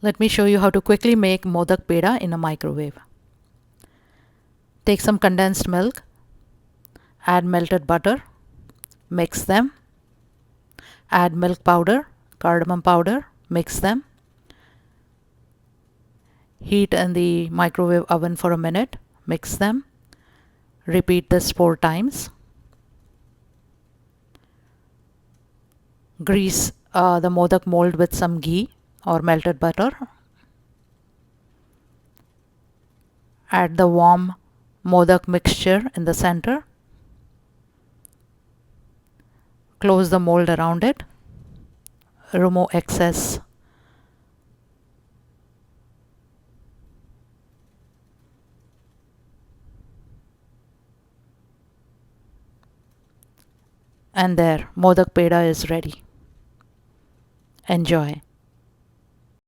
Let me show you how to quickly make Modak Peda in a microwave. Take some condensed milk, add melted butter, mix them, add milk powder, cardamom powder, mix them. Heat in the microwave oven for a minute, mix them. Repeat this 4 times. Grease the modak mold with some ghee or melted butter. Add the warm modak mixture in the center. Close the mold around it. Remove excess. And there, Modak Peda is ready. Enjoy.